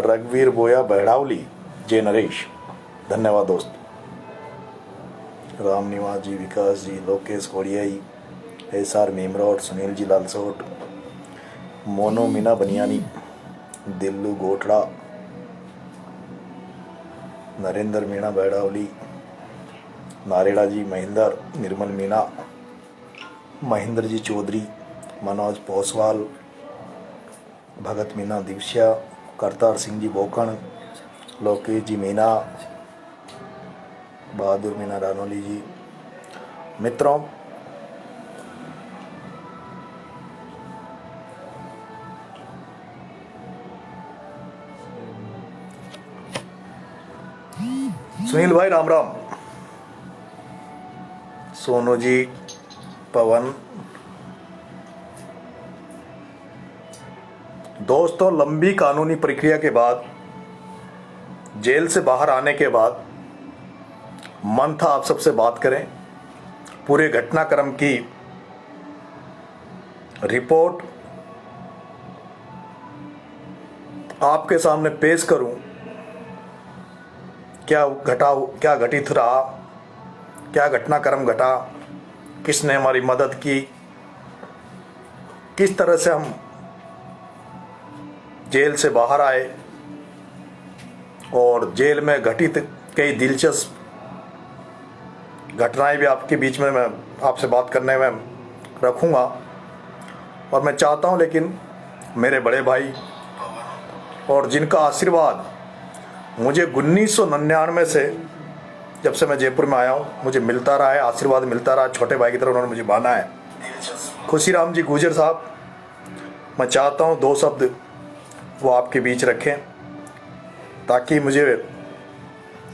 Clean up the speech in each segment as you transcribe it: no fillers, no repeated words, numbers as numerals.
रघुवीर बोया बहड़ावली, जय नरेश, धन्यवाद दोस्त। राम निवास जी, विकास जी, लोकेश कोड़ियाई, एसआर मेमरोट, सुनील जी लालसोट, मोनो मीना बनियानी, दिल्लू गोटड़ा, नरेंद्र मीणा बहड़ावली, नारेड़ा जी महेंद्र, निर्मल मीणा, महेंद्र जी चौधरी, मनोज पोसवाल, भगत मीना दिवसिया, करतार सिंह जी बोकण, लोकेश जी मीना, बहादुर मीना रानोली जी। मित्रों, सुनील भाई राम राम, सोनू जी, पवन। दोस्तों, लंबी कानूनी प्रक्रिया के बाद, जेल से बाहर आने के बाद मन था आप सबसे बात करें, पूरे घटनाक्रम की रिपोर्ट आपके सामने पेश करूं। क्या घटित रहा, क्या घटनाक्रम घटा, किसने हमारी मदद की, किस तरह से हम जेल से बाहर आए और जेल में घटित कई दिलचस्प घटनाएं भी आपके बीच में मैं आपसे बात करने में रखूंगा। और मैं चाहता हूं, लेकिन मेरे बड़े भाई और जिनका आशीर्वाद मुझे 1999 से, जब से मैं जयपुर में आया हूं, मुझे मिलता रहा है, आशीर्वाद मिलता रहा, छोटे भाई की तरह उन्होंने मुझे माना है, खुशीराम जी गुजर साहब। मैं चाहता हूं 2 शब्द वो आपके बीच रखें, ताकि मुझे,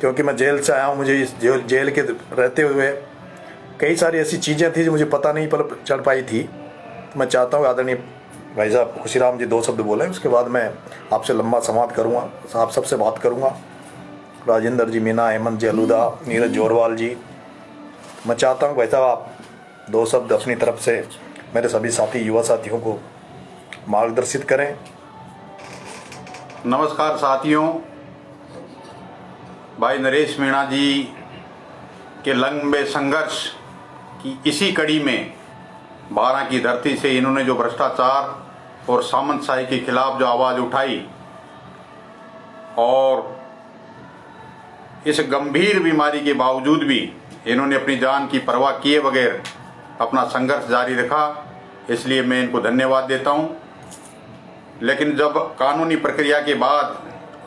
क्योंकि मैं जेल से आया हूँ, मुझे इस जेल के रहते हुए कई सारी ऐसी चीज़ें थी जो मुझे पता नहीं चल पाई थी। मैं चाहता हूँ आदरणीय भाई साहब खुशीराम जी 2 शब्द बोलें, उसके बाद मैं आपसे लंबा संवाद करूँगा, आप सबसे बात करूँगा। राजेंद्र जी मीना, हेमंत जी अलूदा, नीरज जोरवाल जी, मैं चाहता हूँ भाई साहब आप 2 शब्द अपनी तरफ से मेरे सभी साथी, युवा साथियों को मार्गदर्शित करें। नमस्कार साथियों, भाई नरेश मीणा जी के लंबे संघर्ष की इसी कड़ी में 12 की धरती से इन्होंने जो भ्रष्टाचार और सामंतशाही के खिलाफ जो आवाज़ उठाई और इस गंभीर बीमारी के बावजूद भी इन्होंने अपनी जान की परवाह किए बगैर अपना संघर्ष जारी रखा, इसलिए मैं इनको धन्यवाद देता हूं। लेकिन जब कानूनी प्रक्रिया के बाद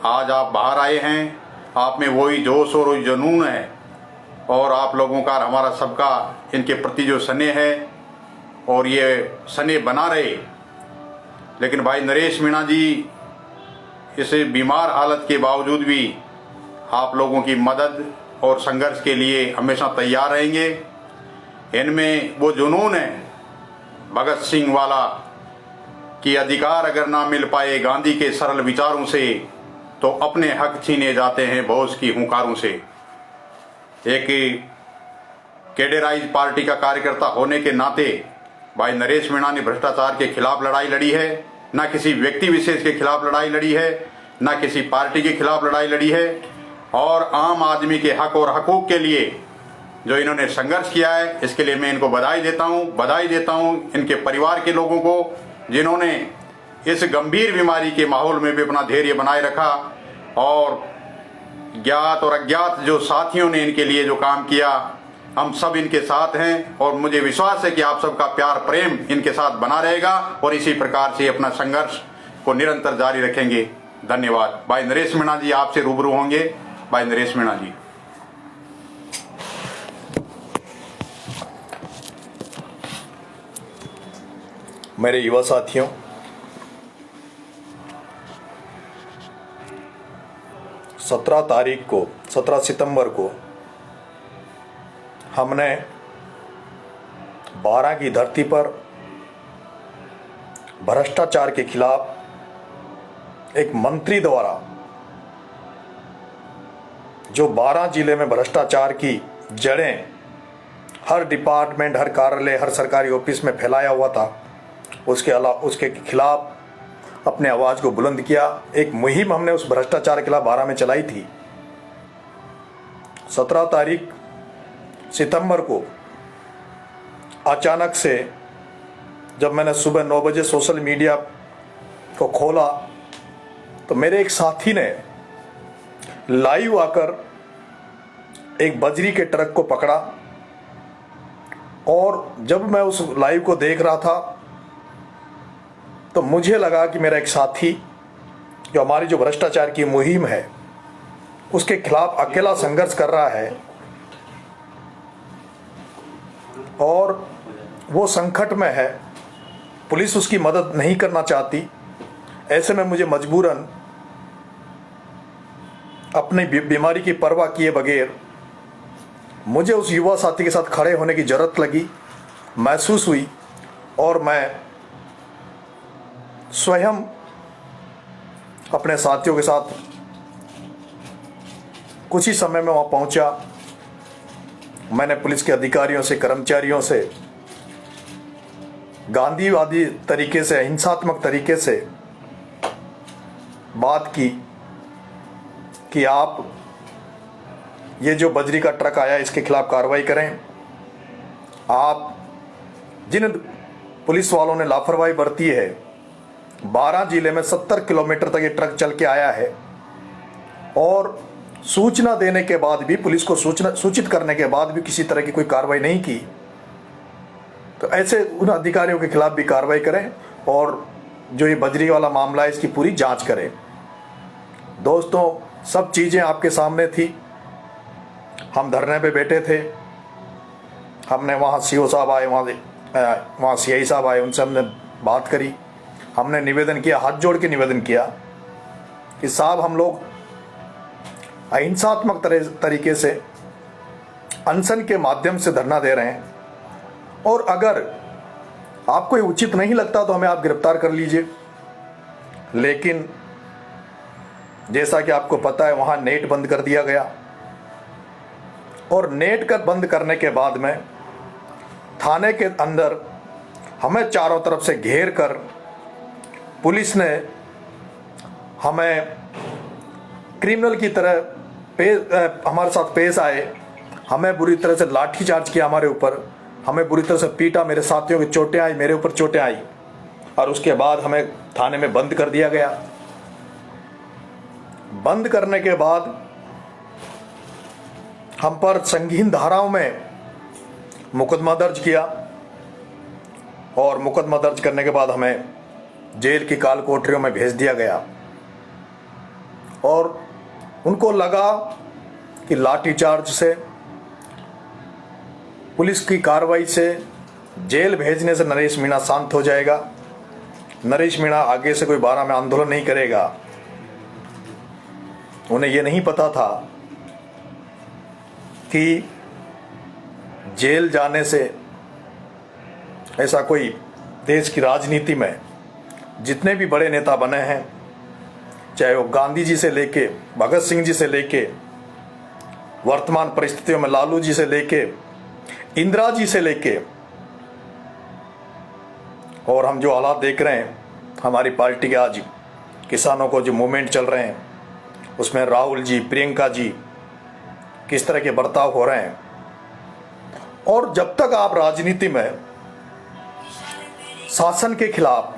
आज आप बाहर आए हैं, आप में वही जोश और वही जुनून है और आप लोगों का, हमारा सबका इनके प्रति जो स्नेह है और ये स्नेह बना रहे। लेकिन भाई नरेश मीणा जी इस बीमार हालत के बावजूद भी आप लोगों की मदद और संघर्ष के लिए हमेशा तैयार रहेंगे। इनमें वो जुनून है भगत सिंह वाला कि अधिकार अगर ना मिल पाए गांधी के सरल विचारों से, तो अपने हक छीने जाते हैं बॉस की हुंकारों से। एक कैडराइज पार्टी का कार्यकर्ता होने के नाते भाई नरेश मीणा ने भ्रष्टाचार के खिलाफ लड़ाई लड़ी है, ना किसी व्यक्ति विशेष के खिलाफ लड़ाई लड़ी है, ना किसी पार्टी के खिलाफ लड़ाई लड़ी है, और आम आदमी के हक और हकूक के लिए जो इन्होंने संघर्ष किया है, इसके लिए मैं इनको बधाई देता हूं इनके परिवार के लोगों को, जिन्होंने इस गंभीर बीमारी के माहौल में भी अपना धैर्य बनाए रखा और ज्ञात और अज्ञात जो साथियों ने इनके लिए जो काम किया, हम सब इनके साथ हैं और मुझे विश्वास है कि आप सबका प्यार प्रेम इनके साथ बना रहेगा और इसी प्रकार से अपना संघर्ष को निरंतर जारी रखेंगे। धन्यवाद। भाई नरेश मीणा जी आपसे रूबरू होंगे। भाई नरेश मीणा जी। मेरे युवा साथियों, तारीख 17 सितंबर को हमने 12 की धरती पर भ्रष्टाचार के खिलाफ एक मंत्री द्वारा जो 12 जिले में भ्रष्टाचार की जड़ें हर डिपार्टमेंट, हर कार्यालय, हर सरकारी ऑफिस में फैलाया हुआ था, उसके खिलाफ अपने आवाज़ को बुलंद किया। एक मुहिम हमने उस भ्रष्टाचार के खिलाफ 12 में चलाई थी। 17 तारीख सितंबर को अचानक से जब मैंने सुबह 9 बजे सोशल मीडिया को खोला तो मेरे एक साथी ने लाइव आकर एक बजरी के ट्रक को पकड़ा, और जब मैं उस लाइव को देख रहा था तो मुझे लगा कि मेरा एक साथी जो हमारी जो भ्रष्टाचार की मुहिम है उसके खिलाफ अकेला संघर्ष कर रहा है और वो संकट में है, पुलिस उसकी मदद नहीं करना चाहती। ऐसे में मुझे मजबूरन अपनी बीमारी की परवाह किए बगैर मुझे उस युवा साथी के साथ खड़े होने की जरूरत लगी, महसूस हुई, और मैं स्वयं अपने साथियों के साथ कुछ ही समय में वहाँ पहुँचा। मैंने पुलिस के अधिकारियों से, कर्मचारियों से गांधीवादी तरीके से, हिंसात्मक तरीके से बात की कि आप ये जो बजरी का ट्रक आया इसके खिलाफ कार्रवाई करें। आप जिन पुलिस वालों ने लापरवाही बरती है, 12 जिले में 70 किलोमीटर तक ये ट्रक चल के आया है, और सूचना देने के बाद भी, पुलिस को सूचित करने के बाद भी किसी तरह की कोई कार्रवाई नहीं की, तो ऐसे उन अधिकारियों के खिलाफ भी कार्रवाई करें और जो ये बजरी वाला मामला है इसकी पूरी जांच करें। दोस्तों, सब चीज़ें आपके सामने थी। हम धरने पे बैठे थे, हमने वहाँ सीओ साहब आए, वहाँ सीआई साहब आए, उनसे हमने बात करी। हमने निवेदन किया, हाथ जोड़ के निवेदन किया कि साहब हम लोग अहिंसात्मक तरीके से अनशन के माध्यम से धरना दे रहे हैं, और अगर आपको ये उचित नहीं लगता तो हमें आप गिरफ्तार कर लीजिए। लेकिन जैसा कि आपको पता है वहाँ नेट बंद कर दिया गया, और नेट का बंद करने के बाद में थाने के अंदर हमें चारों तरफ से घेर कर पुलिस ने हमें क्रिमिनल की तरह हमारे साथ पेश आए। हमें बुरी तरह से लाठीचार्ज किया, हमारे ऊपर हमें बुरी तरह से पीटा, मेरे साथियों की चोटें आई, मेरे ऊपर चोटें आई, और उसके बाद हमें थाने में बंद कर दिया गया। बंद करने के बाद हम पर संगीन धाराओं में मुकदमा दर्ज किया, और मुकदमा दर्ज करने के बाद हमें जेल की काल कोठरियों में भेज दिया गया। और उनको लगा कि लाठीचार्ज से, पुलिस की कार्रवाई से, जेल भेजने से नरेश मीणा शांत हो जाएगा, नरेश मीणा आगे से कोई 12 में आंदोलन नहीं करेगा। उन्हें यह नहीं पता था कि जेल जाने से ऐसा कोई देश की राजनीति में जितने भी बड़े नेता बने हैं, चाहे वो गांधी जी से लेके, भगत सिंह जी से लेके, वर्तमान परिस्थितियों में लालू जी से लेके, इंदिरा जी से लेके, और हम जो हालात देख रहे हैं हमारी पार्टी के, आज किसानों को जो मूवमेंट चल रहे हैं उसमें राहुल जी, प्रियंका जी किस तरह के बर्ताव हो रहे हैं। और जब तक आप राजनीति में शासन के खिलाफ,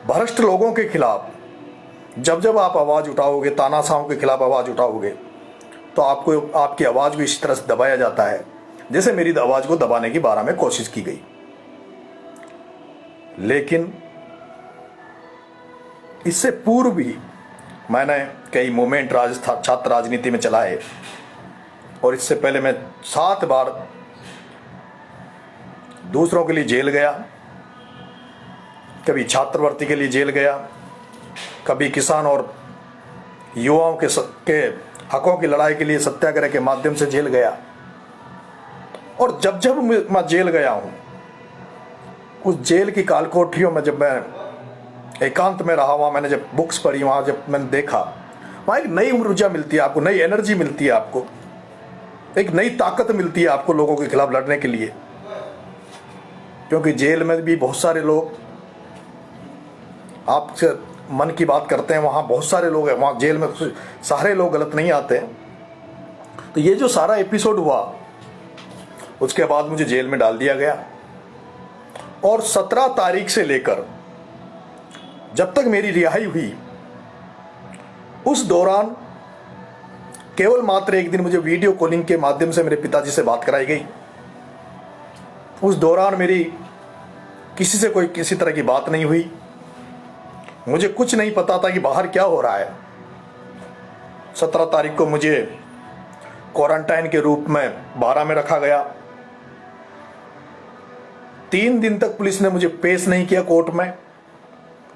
भ्रष्ट लोगों के खिलाफ जब आप आवाज़ उठाओगे, तानाशाहों के खिलाफ आवाज़ उठाओगे, तो आपकी आवाज़ को इस तरह से दबाया जाता है जैसे मेरी आवाज़ को दबाने की 12 में कोशिश की गई। लेकिन इससे पूर्व भी मैंने कई मूवमेंट छात्र राजनीति में चलाए, और इससे पहले मैं 7 बार दूसरों के लिए जेल गया। कभी छात्रवृत्ति के लिए जेल गया, कभी किसान और युवाओं के हकों की लड़ाई के लिए सत्याग्रह के माध्यम से जेल गया। और जब मैं जेल गया हूं, उस जेल की कालकोठरियों में जब मैं एकांत में रहा, वहाँ मैंने जब बुक्स पढ़ी, वहाँ जब मैंने देखा, वहाँ एक नई ऊर्जा मिलती है आपको, नई एनर्जी मिलती है आपको, एक नई ताकत मिलती है आपको लोगों के खिलाफ लड़ने के लिए। क्योंकि जेल में भी बहुत सारे लोग आपसे मन की बात करते हैं, वहाँ बहुत सारे लोग हैं, वहाँ जेल में सारे लोग गलत नहीं आते। तो ये जो सारा एपिसोड हुआ, उसके बाद मुझे जेल में डाल दिया गया और 17 तारीख से लेकर जब तक मेरी रिहाई हुई, उस दौरान केवल मात्र एक दिन मुझे वीडियो कॉलिंग के माध्यम से मेरे पिताजी से बात कराई गई। उस दौरान मेरी किसी से कोई किसी तरह की बात नहीं हुई। मुझे कुछ नहीं पता था कि बाहर क्या हो रहा है। 17 तारीख को मुझे क्वारंटाइन के रूप में 12 में रखा गया। 3 दिन तक पुलिस ने मुझे पेश नहीं किया कोर्ट में,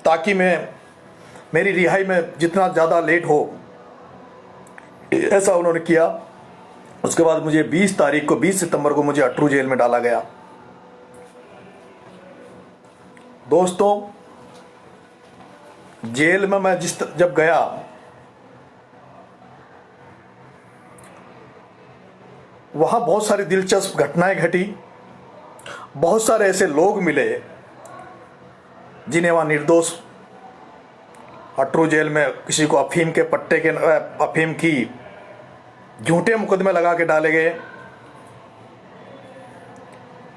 ताकि मेरी रिहाई में जितना ज़्यादा लेट हो, ऐसा उन्होंने किया। उसके बाद मुझे 20 सितंबर को मुझे अटरू जेल में डाला गया। दोस्तों, जेल में मैं जब गया, वहां बहुत सारी दिलचस्प घटनाएं घटी। बहुत सारे ऐसे लोग मिले जिन्हें वहां निर्दोष अटरू जेल में किसी को अफीम की झूठे मुकदमे लगा के डाले गए।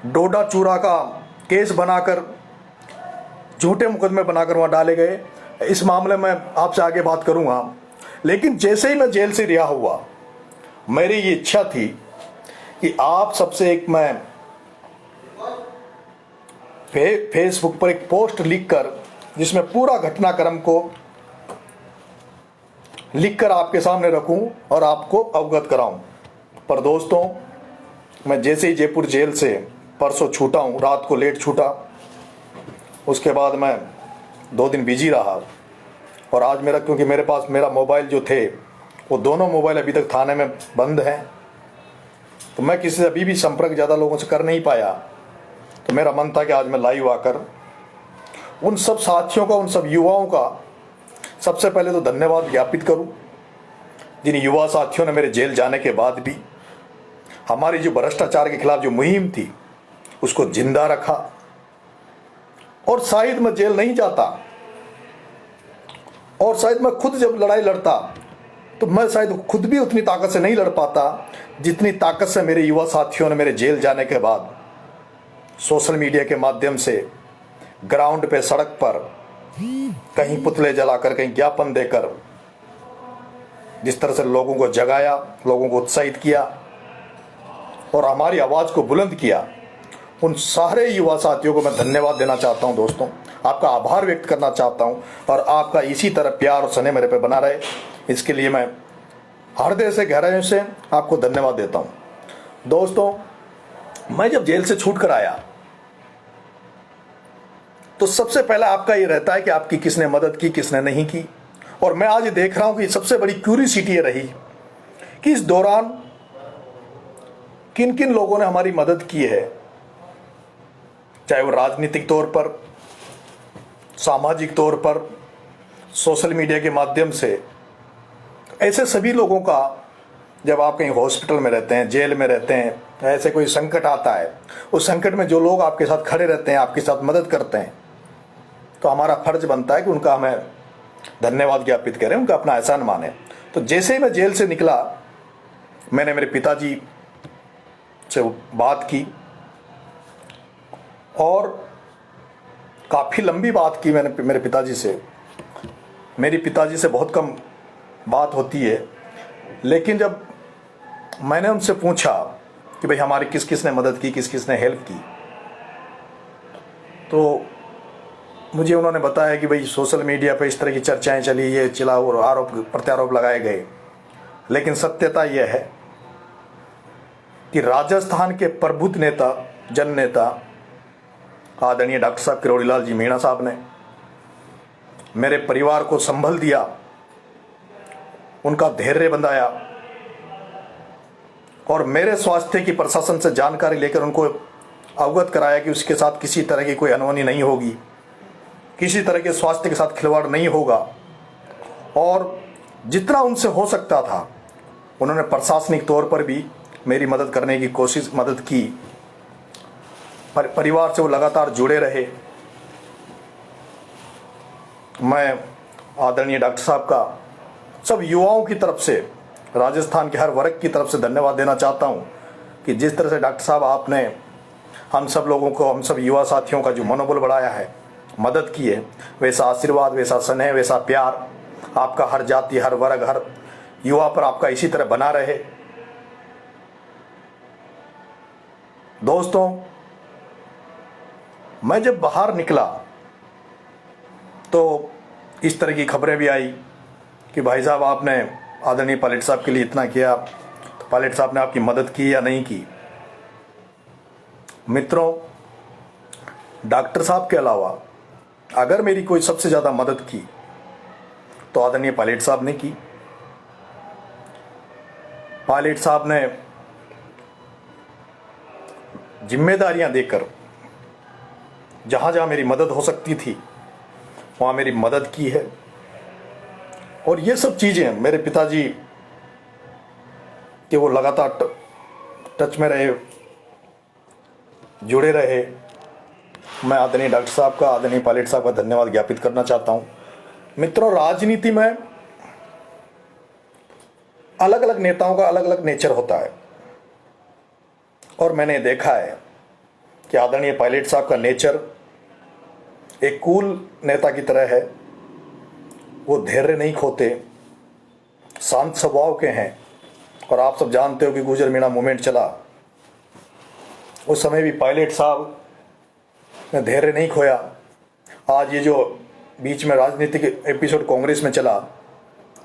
डोडा चूरा का केस बनाकर झूठे मुकदमे बनाकर वहां डाले गए। इस मामले में आपसे आगे बात करूंगा। लेकिन जैसे ही मैं जेल से रिहा हुआ, मेरी ये इच्छा थी कि आप सबसे एक मैं फेसबुक पर एक पोस्ट लिखकर, जिसमें पूरा घटनाक्रम को लिखकर आपके सामने रखूं और आपको अवगत कराऊं। पर दोस्तों, मैं जैसे ही जयपुर जेल से परसों छूटा हूं, रात को लेट छूटा, उसके बाद मैं 2 दिन बिजी रहा। और आज क्योंकि मेरे पास मेरा मोबाइल जो थे, वो दोनों मोबाइल अभी तक थाने में बंद हैं, तो मैं किसी से अभी भी संपर्क ज़्यादा लोगों से कर नहीं पाया। तो मेरा मन था कि आज मैं लाइव आकर उन सब साथियों का, उन सब युवाओं का सबसे पहले तो धन्यवाद ज्ञापित करूं, जिन युवा साथियों ने मेरे जेल जाने के बाद भी हमारी जो भ्रष्टाचार के खिलाफ जो मुहिम थी, उसको जिंदा रखा। और शायद मैं जेल नहीं जाता, और शायद मैं खुद जब लड़ाई लड़ता, तो मैं शायद खुद भी उतनी ताकत से नहीं लड़ पाता जितनी ताकत से मेरे युवा साथियों ने मेरे जेल जाने के बाद सोशल मीडिया के माध्यम से, ग्राउंड पे, सड़क पर, कहीं पुतले जलाकर, कहीं ज्ञापन देकर, जिस तरह से लोगों को जगाया, लोगों को उत्साहित किया और हमारी आवाज़ को बुलंद किया, उन सारे युवा साथियों को मैं धन्यवाद देना चाहता हूं। दोस्तों, आपका आभार व्यक्त करना चाहता हूं, और आपका इसी तरह प्यार और स्नेह मेरे पे बना रहे, इसके लिए मैं हृदय से, गहराइयों से आपको धन्यवाद देता हूं। दोस्तों, मैं जब जेल से छूट कर आया, तो सबसे पहला आपका ये रहता है कि आपकी किसने मदद की, किसने नहीं की। और मैं आज देख रहा हूं कि सबसे बड़ी क्यूरियोसिटी ये रही कि इस दौरान किन किन लोगों ने हमारी मदद की है, चाहे वो राजनीतिक तौर पर, सामाजिक तौर पर, सोशल मीडिया के माध्यम से। ऐसे सभी लोगों का, जब आप कहीं हॉस्पिटल में रहते हैं, जेल में रहते हैं, ऐसे कोई संकट आता है, उस संकट में जो लोग आपके साथ खड़े रहते हैं, आपके साथ मदद करते हैं, तो हमारा फर्ज बनता है कि उनका हमें धन्यवाद ज्ञापित करें, उनका अपना एहसान माने। तो जैसे ही मैं जेल से निकला, मैंने मेरे पिताजी से बात की, और काफ़ी लंबी बात की मैंने मेरे पिताजी से। मेरी पिताजी से बहुत कम बात होती है, लेकिन जब मैंने उनसे पूछा कि भाई हमारी किस किस ने मदद की, किस किस ने हेल्प की, तो मुझे उन्होंने बताया कि भाई सोशल मीडिया पे इस तरह की चर्चाएं चली, ये चला और आरोप प्रत्यारोप लगाए गए। लेकिन सत्यता यह है कि राजस्थान के प्रबुद्ध नेता, जन नेता आदरणीय डॉक्टर साहब किरोड़ीलाल जी मीणा साहब ने मेरे परिवार को संभल दिया, उनका धैर्य बंधाया, और मेरे स्वास्थ्य की प्रशासन से जानकारी लेकर उनको अवगत कराया कि उसके साथ किसी तरह की कोई अनहोनी नहीं होगी, किसी तरह के स्वास्थ्य के साथ खिलवाड़ नहीं होगा। और जितना उनसे हो सकता था, उन्होंने प्रशासनिक तौर पर भी मेरी मदद करने की मदद की। परिवार से वो लगातार जुड़े रहे। मैं आदरणीय डॉक्टर साहब का सब युवाओं की तरफ से, राजस्थान के हर वर्ग की तरफ से धन्यवाद देना चाहता हूं कि जिस तरह से डॉक्टर साहब आपने हम सब लोगों को, हम सब युवा साथियों का जो मनोबल बढ़ाया है, मदद की है, वैसा आशीर्वाद, वैसा स्नेह, वैसा प्यार आपका हर जाति, हर वर्ग, हर युवा पर आपका इसी तरह बना रहे। दोस्तों, मैं जब बाहर निकला तो इस तरह की खबरें भी आई कि भाई साहब आपने आदरणीय पायलट साहब के लिए इतना किया, तो पायलट साहब ने आपकी मदद की या नहीं की। मित्रों, डॉक्टर साहब के अलावा अगर मेरी कोई सबसे ज़्यादा मदद की तो आदरणीय पायलट साहब ने की। पायलट साहब ने जिम्मेदारियां देकर जहां जहां मेरी मदद हो सकती थी वहां मेरी मदद की है। और ये सब चीज़ें मेरे पिताजी कि वो लगातार टच में रहे, जुड़े रहे। मैं आदरणीय डॉक्टर साहब का, आदरणीय पायलट साहब का धन्यवाद ज्ञापित करना चाहता हूं। मित्रों, राजनीति में अलग अलग नेताओं का अलग अलग नेचर होता है और मैंने देखा है कि आदरणीय पायलट साहब का नेचर एक कूल नेता की तरह है। वो धैर्य नहीं खोते, शांत स्वभाव के हैं। और आप सब जानते हो कि गुजर मीणा मूवमेंट चला, उस समय भी पायलट साहब ने धैर्य नहीं खोया। आज ये जो बीच में राजनीतिक एपिसोड कांग्रेस में चला,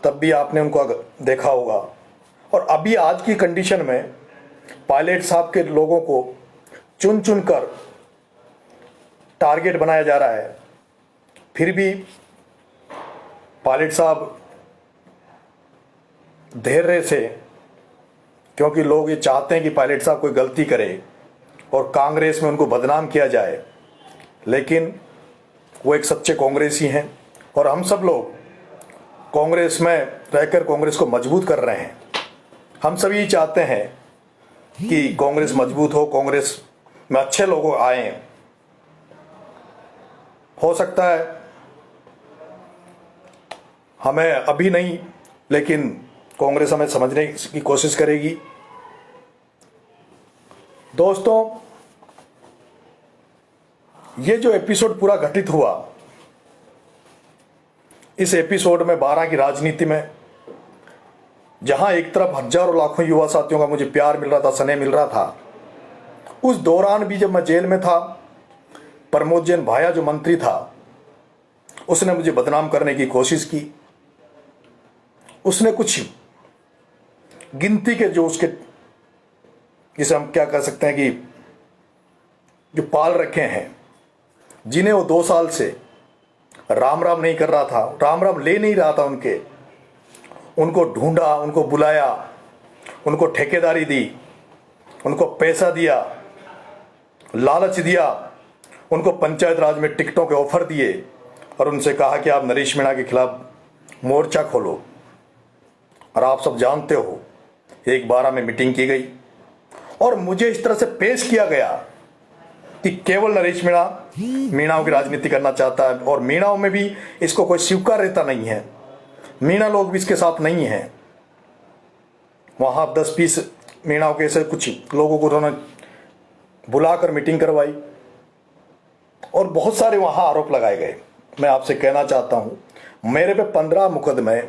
तब भी आपने उनको देखा होगा। और अभी आज की कंडीशन में पायलट साहब के लोगों को चुन चुन कर टारगेट बनाया जा रहा है, फिर भी पायलट साहब धैर्य से, क्योंकि लोग ये चाहते हैं कि पायलट साहब कोई गलती करे और कांग्रेस में उनको बदनाम किया जाए, लेकिन वो एक सच्चे कांग्रेसी हैं और हम सब लोग कांग्रेस में रहकर कांग्रेस को मजबूत कर रहे हैं। हम सभी चाहते हैं कि कांग्रेस मजबूत हो, कांग्रेस में अच्छे लोग आए। हो सकता है हमें अभी नहीं, लेकिन कांग्रेस हमें समझने की कोशिश करेगी। दोस्तों, ये जो एपिसोड पूरा घटित हुआ, इस एपिसोड में 12 की राजनीति में जहां एक तरफ हजारों लाखों युवा साथियों का मुझे प्यार मिल रहा था, स्नेह मिल रहा था, उस दौरान भी जब मैं जेल में था, प्रमोद जैन भाया जो मंत्री था, उसने मुझे बदनाम करने की कोशिश की। उसने कुछ गिनती के जो उसके, जिसे हम क्या कह सकते हैं कि जो पाल रखे हैं, जिन्हें वो 2 साल से राम राम नहीं कर रहा था, राम राम ले नहीं रहा था उनको ढूंढा, उनको बुलाया, उनको ठेकेदारी दी, उनको पैसा दिया, लालच दिया, उनको पंचायत राज में टिकटों के ऑफर दिए और उनसे कहा कि आप नरेश मीणा के खिलाफ मोर्चा खोलो। और आप सब जानते हो, एक 12 में मीटिंग की गई और मुझे इस तरह से पेश किया गया कि केवल नरेश मीणा मीणाओं की राजनीति करना चाहता है और मीणाओं में भी इसको कोई स्वीकार रहता नहीं है, मीणा लोग भी इसके साथ नहीं हैं। वहां 10-20 मीणाओं के ऐसे कुछ लोगों को उन्होंने बुलाकर मीटिंग करवाई और बहुत सारे वहां आरोप लगाए गए। मैं आपसे कहना चाहता हूं, मेरे पे 15 मुकदमे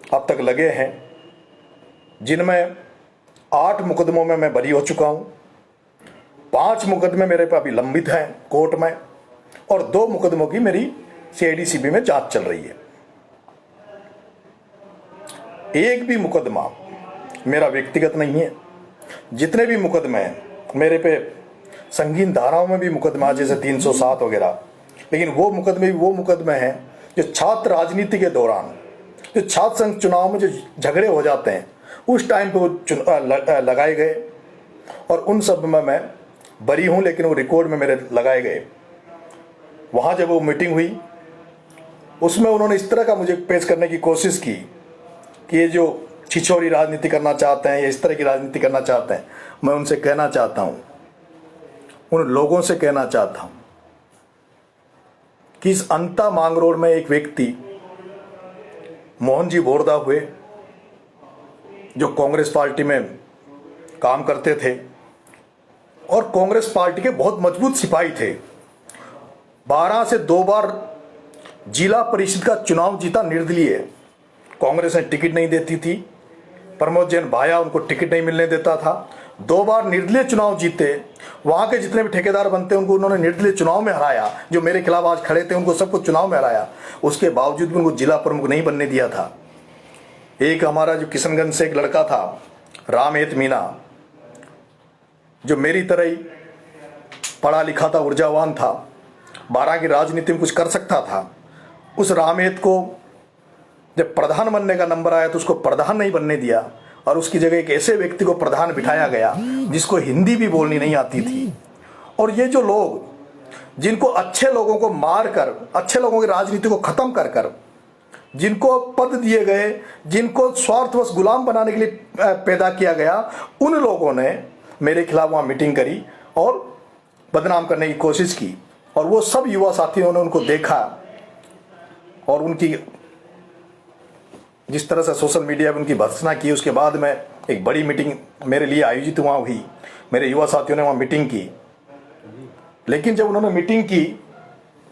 अब तक लगे हैं, जिनमें 8 मुकदमों में मैं बरी हो चुका हूं। 5 मुकदमे मेरे पे अभी लंबित हैं कोर्ट में और 2 मुकदमों की मेरी CID-CB में जांच चल रही है। एक भी मुकदमा मेरा व्यक्तिगत नहीं है। जितने भी मुकदमे हैं मेरे पे, संगीन धाराओं में भी मुकदमा जैसे 307 वगैरह, लेकिन वो मुकदमे हैं जो छात्र राजनीति के दौरान, जो छात्र संघ चुनाव में जो झगड़े हो जाते हैं, उस टाइम पे वो लगाए गए और उन सब में मैं बरी हूं, लेकिन वो रिकॉर्ड में मेरे लगाए गए। वहां जब वो मीटिंग हुई, उसमें उन्होंने इस तरह का मुझे पेश करने की कोशिश की कि ये जो छिछोरी राजनीति करना चाहते हैं या इस तरह की राजनीति करना चाहते हैं। मैं उनसे कहना चाहता हूं, उन लोगों से कहना चाहता हूं कि इस अंता मांगरोल में एक व्यक्ति मोहन जी बोरदा हुए, जो कांग्रेस पार्टी में काम करते थे और कांग्रेस पार्टी के बहुत मजबूत सिपाही थे। 12 से 2 बार जिला परिषद का चुनाव जीता निर्दलीय। कांग्रेस ने टिकट नहीं देती थी, प्रमोद जैन भाया उनको टिकट नहीं मिलने देता था। 2 बार निर्दलीय चुनाव जीते, वहां के जितने भी ठेकेदार बनते उनको उन्होंने निर्दलीय चुनाव में हराया। जो मेरे खिलाफ आज खड़े थे उनको सबको चुनाव में हराया। उसके बावजूद भी उनको जिला प्रमुख नहीं बनने दिया था। एक हमारा जो किशनगंज से एक लड़का था रामेत मीना, जो मेरी तरह ही पढ़ा लिखा था, ऊर्जावान था, 12 की राजनीति में कुछ कर सकता था, उस रामेत को जब प्रधान बनने का नंबर आया तो उसको प्रधान नहीं बनने दिया और उसकी जगह एक ऐसे व्यक्ति को प्रधान बिठाया गया जिसको हिंदी भी बोलनी नहीं आती थी। और ये जो लोग, जिनको अच्छे लोगों को मार कर, अच्छे लोगों की राजनीति को खत्म कर कर, जिनको पद दिए गए, जिनको स्वार्थवश गुलाम बनाने के लिए पैदा किया गया, उन लोगों ने मेरे खिलाफ वहां मीटिंग करी और बदनाम करने की कोशिश की। और वो सब युवा साथियों ने उनको देखा और उनकी जिस तरह से सोशल मीडिया में उनकी भर्त्सना की, उसके बाद में एक बड़ी मीटिंग मेरे लिए आयोजित वहाँ हुई। मेरे युवा साथियों ने वहाँ मीटिंग की, लेकिन जब उन्होंने मीटिंग की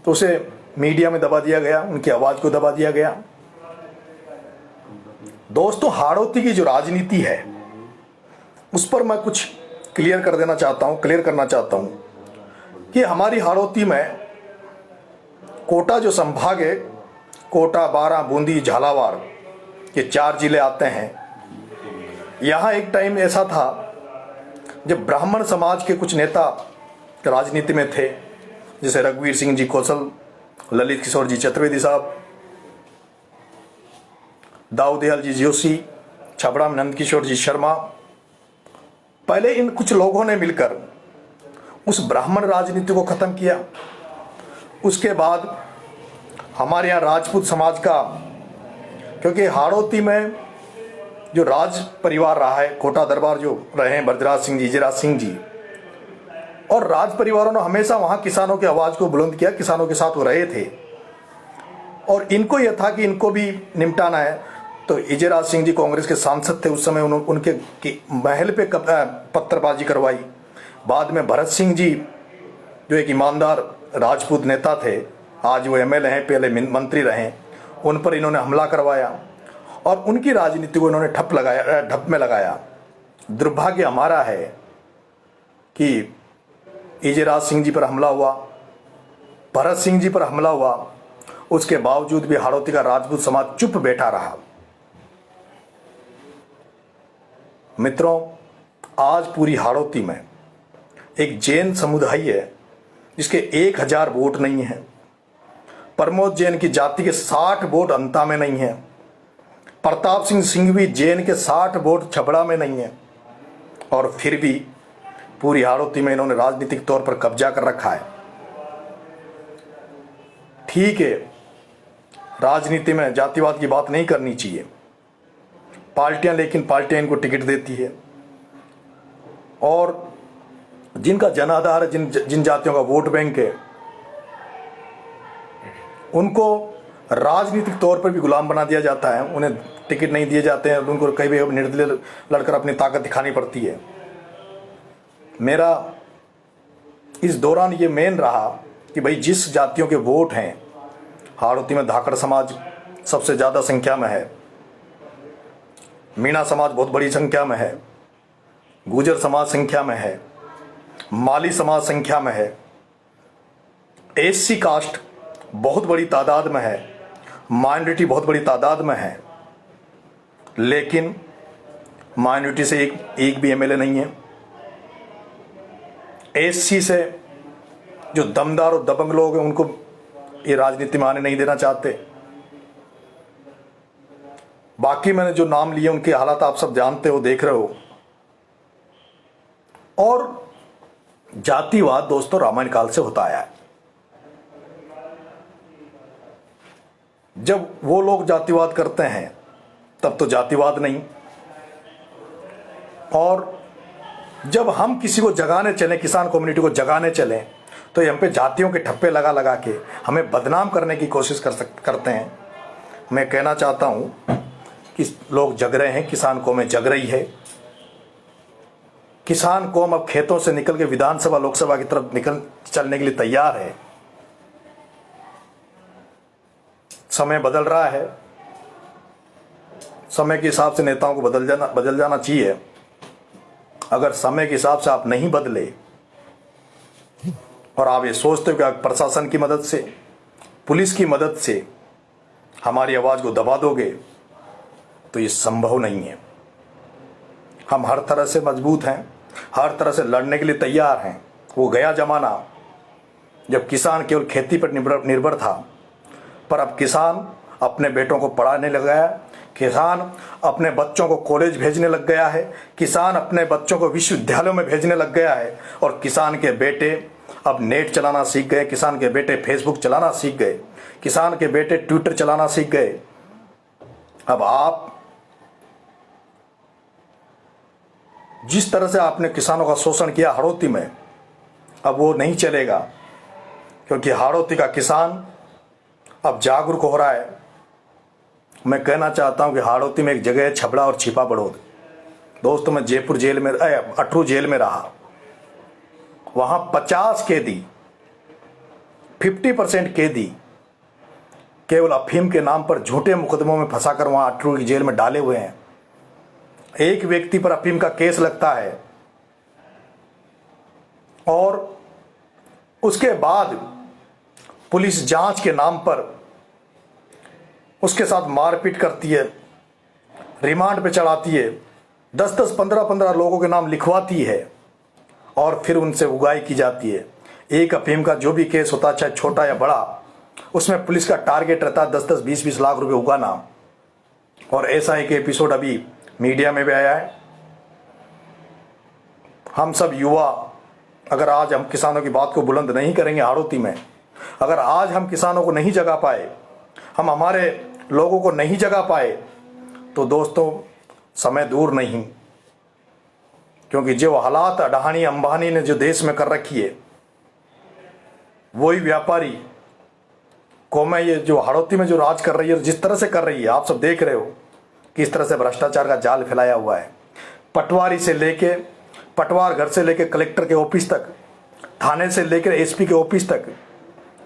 तो उसे मीडिया में दबा दिया गया, उनकी आवाज़ को दबा दिया गया। दोस्तों, हाड़ौती की जो राजनीति है उस पर मैं कुछ क्लियर करना चाहता हूँ कि हमारी हाड़ौती में कोटा जो संभाग है, कोटा, बारां, बूंदी, झालावाड़, ये 4 जिले आते हैं। यहाँ एक टाइम ऐसा था जब ब्राह्मण समाज के कुछ नेता राजनीति में थे, जैसे रघुवीर सिंह जी कौशल, ललित किशोर जी चतुर्वेदी साहब, दाऊदयाल जी जोशी, छबड़ा में नंद किशोर जी शर्मा। पहले इन कुछ लोगों ने मिलकर उस ब्राह्मण राजनीति को खत्म किया। उसके बाद हमारे यहाँ राजपूत समाज का, क्योंकि हाड़ौती में जो राज परिवार रहा है, कोटा दरबार जो रहे हैं, बरदराज सिंह जी, इजराज सिंह जी, और राज परिवारों ने हमेशा वहाँ किसानों की आवाज़ को बुलंद किया, किसानों के साथ वो रहे थे। और इनको यह था कि इनको भी निपटाना है। तो इजराज सिंह जी कांग्रेस के सांसद थे उस समय, उनके महल पे पत्थरबाजी करवाई। बाद में भरत सिंह जी जो एक ईमानदार राजपूत नेता थे, आज वो एमएलए हैं, पहले मंत्री रहे, उन पर इन्होंने हमला करवाया और उनकी राजनीति को इन्होंने ठप में लगाया। दुर्भाग्य हमारा है कि इजराज सिंह जी पर हमला हुआ, भरत सिंह जी पर हमला हुआ, उसके बावजूद भी हाड़ौती का राजपूत समाज चुप बैठा रहा। मित्रों, आज पूरी हाड़ौती में एक जैन समुदाय है जिसके 1000 वोट नहीं है। प्रमोद जैन की जाति के 60 वोट अंता में नहीं है। प्रताप सिंह सिंघवी जैन के 60 वोट छबड़ा में नहीं है। और फिर भी पूरी हाड़ौती में इन्होंने राजनीतिक तौर पर कब्जा कर रखा है। ठीक है, राजनीति में जातिवाद की बात नहीं करनी चाहिए पार्टियां, लेकिन पार्टियां इनको टिकट देती है और जिनका जनाधार है, जिन जातियों का वोट बैंक है, उनको राजनीतिक तौर पर भी गुलाम बना दिया जाता है। उन्हें टिकट नहीं दिए जाते हैं, उनको कई भी निर्दलीय लड़कर अपनी ताकत दिखानी पड़ती है। मेरा इस दौरान ये मेन रहा कि भाई जिस जातियों के वोट हैं, हाड़ौती में धाकड़ समाज सबसे ज़्यादा संख्या में है, मीणा समाज बहुत बड़ी संख्या में है, गुर्जर समाज संख्या में है, माली समाज संख्या में है, एससी कास्ट बहुत बड़ी तादाद में है, माइनॉरिटी बहुत बड़ी तादाद में है, लेकिन माइनॉरिटी से एक भी एमएलए नहीं है। एससी से जो दमदार और दबंग लोग हैं उनको ये राजनीति में आने नहीं देना चाहते। बाकी मैंने जो नाम लिए उनके हालात आप सब जानते हो, देख रहे हो। और जातिवाद दोस्तों रामायण काल से होता आया है। जब वो लोग जातिवाद करते हैं तब तो जातिवाद नहीं, और जब हम किसी को जगाने चलें, किसान कम्युनिटी को जगाने चलें, तो ये हम पे जातियों के ठप्पे लगा लगा के हमें बदनाम करने की कोशिश करते हैं। मैं कहना चाहता हूँ कि लोग जग रहे हैं, किसान कौमें जग रही है। किसान कौम अब खेतों से निकल के विधानसभा लोकसभा की तरफ चलने के लिए तैयार है। समय बदल रहा है, समय के हिसाब से नेताओं को बदल जाना चाहिए। अगर समय के हिसाब से आप नहीं बदले और आप ये सोचते हो कि आप प्रशासन की मदद से, पुलिस की मदद से हमारी आवाज़ को दबा दोगे, तो ये संभव नहीं है। हम हर तरह से मजबूत हैं, हर तरह से लड़ने के लिए तैयार हैं। वो गया ज़माना जब किसान केवल खेती पर निर्भर था, पर अब किसान अपने बेटों को पढ़ाने लग गया है, किसान अपने बच्चों को कॉलेज भेजने लग गया है, किसान अपने बच्चों को विश्वविद्यालयों में भेजने लग गया है, और किसान के बेटे अब नेट चलाना सीख गए, किसान के बेटे फेसबुक चलाना सीख गए, किसान के बेटे ट्विटर चलाना सीख गए। अब आप जिस तरह से आपने किसानों का शोषण किया हाड़ौती में, अब वो नहीं चलेगा, क्योंकि हाड़ौती का किसान अब जागरूक हो रहा है। मैं कहना चाहता हूं कि हाड़ौती में एक जगह है छबड़ा और छिपा बड़ौद। दोस्तों, मैं जयपुर जेल में अटरू जेल में रहा। वहां 50 कैदी, 50% कैदी केवल अफीम के नाम पर झूठे मुकदमों में फंसाकर वहां अटरू की जेल में डाले हुए हैं। एक व्यक्ति पर अफीम का केस लगता है और उसके बाद पुलिस जांच के नाम पर उसके साथ मारपीट करती है, रिमांड पे चढ़ाती है, 10-10, 15-15 लोगों के नाम लिखवाती है और फिर उनसे उगाई की जाती है। एक अफीम का जो भी केस होता है, चाहे छोटा या बड़ा, उसमें पुलिस का टारगेट रहता है 10-10, 20-20 लाख रुपए उगाना। और ऐसा एक एपिसोड अभी मीडिया में भी आया है। हम सब युवा, अगर आज हम किसानों की बात को बुलंद नहीं करेंगे हाड़ौती में, अगर आज हम किसानों को नहीं जगा पाए, हम हमारे लोगों को नहीं जगा पाए, तो दोस्तों समय दूर नहीं, क्योंकि जो हालात अडानी अंबानी ने जो देश में कर रखी है, वही व्यापारी कौमें ये जो हाड़ौती में जो राज कर रही है, जिस तरह से कर रही है, आप सब देख रहे हो किस तरह से भ्रष्टाचार का जाल फैलाया हुआ है। पटवारी से लेके, पटवार घर से लेके कलेक्टर के ऑफिस तक, थाने से लेकर एसपी के ऑफिस तक,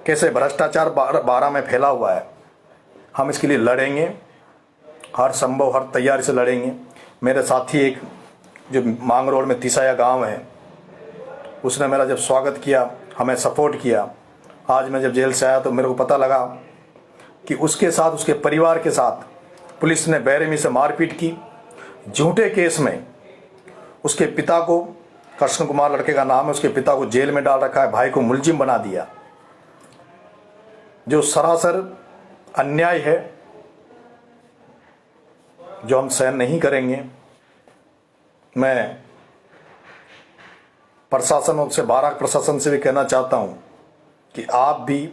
कैसे भ्रष्टाचार 12 में फैला हुआ है। हम इसके लिए लड़ेंगे, हर संभव हर तैयारी से लड़ेंगे। मेरे साथी एक जो मांग रोड में तिसाया गांव है, उसने मेरा जब स्वागत किया, हमें सपोर्ट किया। आज मैं जब जेल से आया तो मेरे को पता लगा कि उसके साथ, उसके परिवार के साथ पुलिस ने बेरहमी से मारपीट की। झूठे केस में उसके पिता को, कृष्ण कुमार लड़के का नाम है, उसके पिता को जेल में डाल रखा है, भाई को मुलजिम बना दिया, जो सरासर अन्याय है, जो हम सहन नहीं करेंगे। मैं प्रशासन से, बाराक प्रशासन से भी कहना चाहता हूं कि आप भी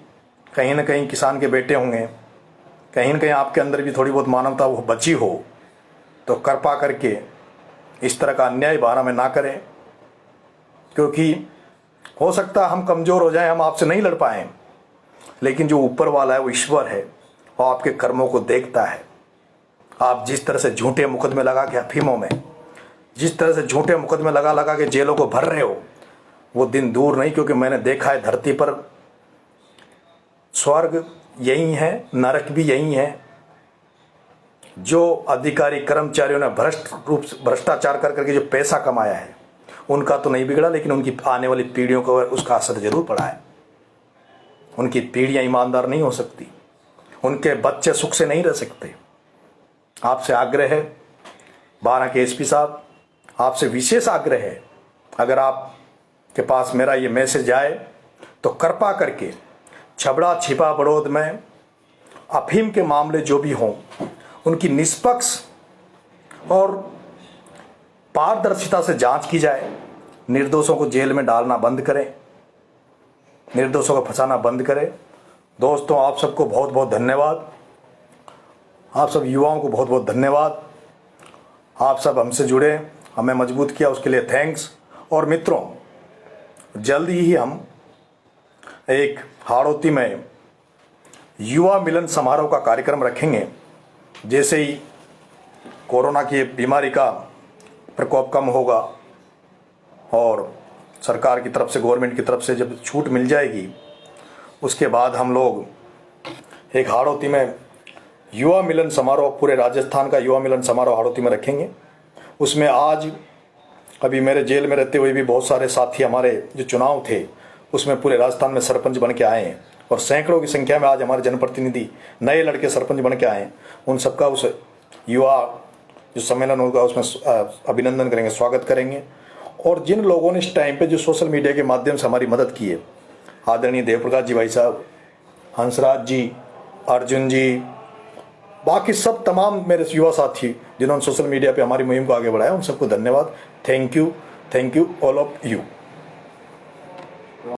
कहीं ना कहीं किसान के बेटे होंगे, कहीं ना कहीं आपके अंदर भी थोड़ी बहुत मानवता वो बची हो, तो कृपा करके इस तरह का अन्याय 12 में ना करें। क्योंकि हो सकता है हम कमज़ोर हो जाएं, हम आपसे नहीं लड़ पाएं, लेकिन जो ऊपर वाला है वो ईश्वर है, वो आपके कर्मों को देखता है। आप जिस तरह से झूठे मुकदमे लगा के अफीमों में, जिस तरह से झूठे मुकदमे लगा के जेलों को भर रहे हो, वो दिन दूर नहीं, क्योंकि मैंने देखा है धरती पर स्वर्ग यही है, नरक भी यही है। जो अधिकारी कर्मचारियों ने भ्रष्टाचार कर करके जो पैसा कमाया है, उनका तो नहीं बिगड़ा, लेकिन उनकी आने वाली पीढ़ियों को उसका असर जरूर पड़ा है। उनकी पीढ़ियां ईमानदार नहीं हो सकती, उनके बच्चे सुख से नहीं रह सकते। आपसे आग्रह है, 12 के एसपी साहब, आपसे विशेष आग्रह है, अगर आपके पास मेरा ये मैसेज आए तो कृपा करके छबड़ा छिपा बड़ौद में अफीम के मामले जो भी हों, उनकी निष्पक्ष और पारदर्शिता से जांच की जाए। निर्दोषों को जेल में डालना बंद करें, निर्दोषों को फंसाना बंद करें। दोस्तों, आप सबको बहुत बहुत धन्यवाद, आप सब युवाओं को बहुत बहुत धन्यवाद। आप सब हमसे जुड़े, हमें मजबूत किया, उसके लिए थैंक्स। और मित्रों, जल्दी ही हम एक हाड़ौती में युवा मिलन समारोह का कार्यक्रम रखेंगे। जैसे ही कोरोना की बीमारी का प्रकोप कम होगा और सरकार की तरफ से, गवर्नमेंट की तरफ से जब छूट मिल जाएगी, उसके बाद हम लोग एक हाड़ौती में युवा मिलन समारोह, पूरे राजस्थान का युवा मिलन समारोह हाड़ौती में रखेंगे। उसमें आज अभी मेरे जेल में रहते हुए भी बहुत सारे साथी हमारे जो चुनाव थे उसमें पूरे राजस्थान में सरपंच बन के आए हैं और सैकड़ों की संख्या में आज हमारे जनप्रतिनिधि नए लड़के सरपंच बन के आए हैं। उन सबका उस युवा जो सम्मेलन होगा उसमें अभिनंदन करेंगे, स्वागत करेंगे। और जिन लोगों ने इस टाइम पे जो सोशल मीडिया के माध्यम से हमारी मदद की है, आदरणीय देवप्रकाश जी भाई साहब, हंसराज जी, अर्जुन जी, बाकी सब तमाम मेरे युवा साथी जिन्होंने सोशल मीडिया पे हमारी मुहिम को आगे बढ़ाया, उन सबको धन्यवाद। Thank you all of you.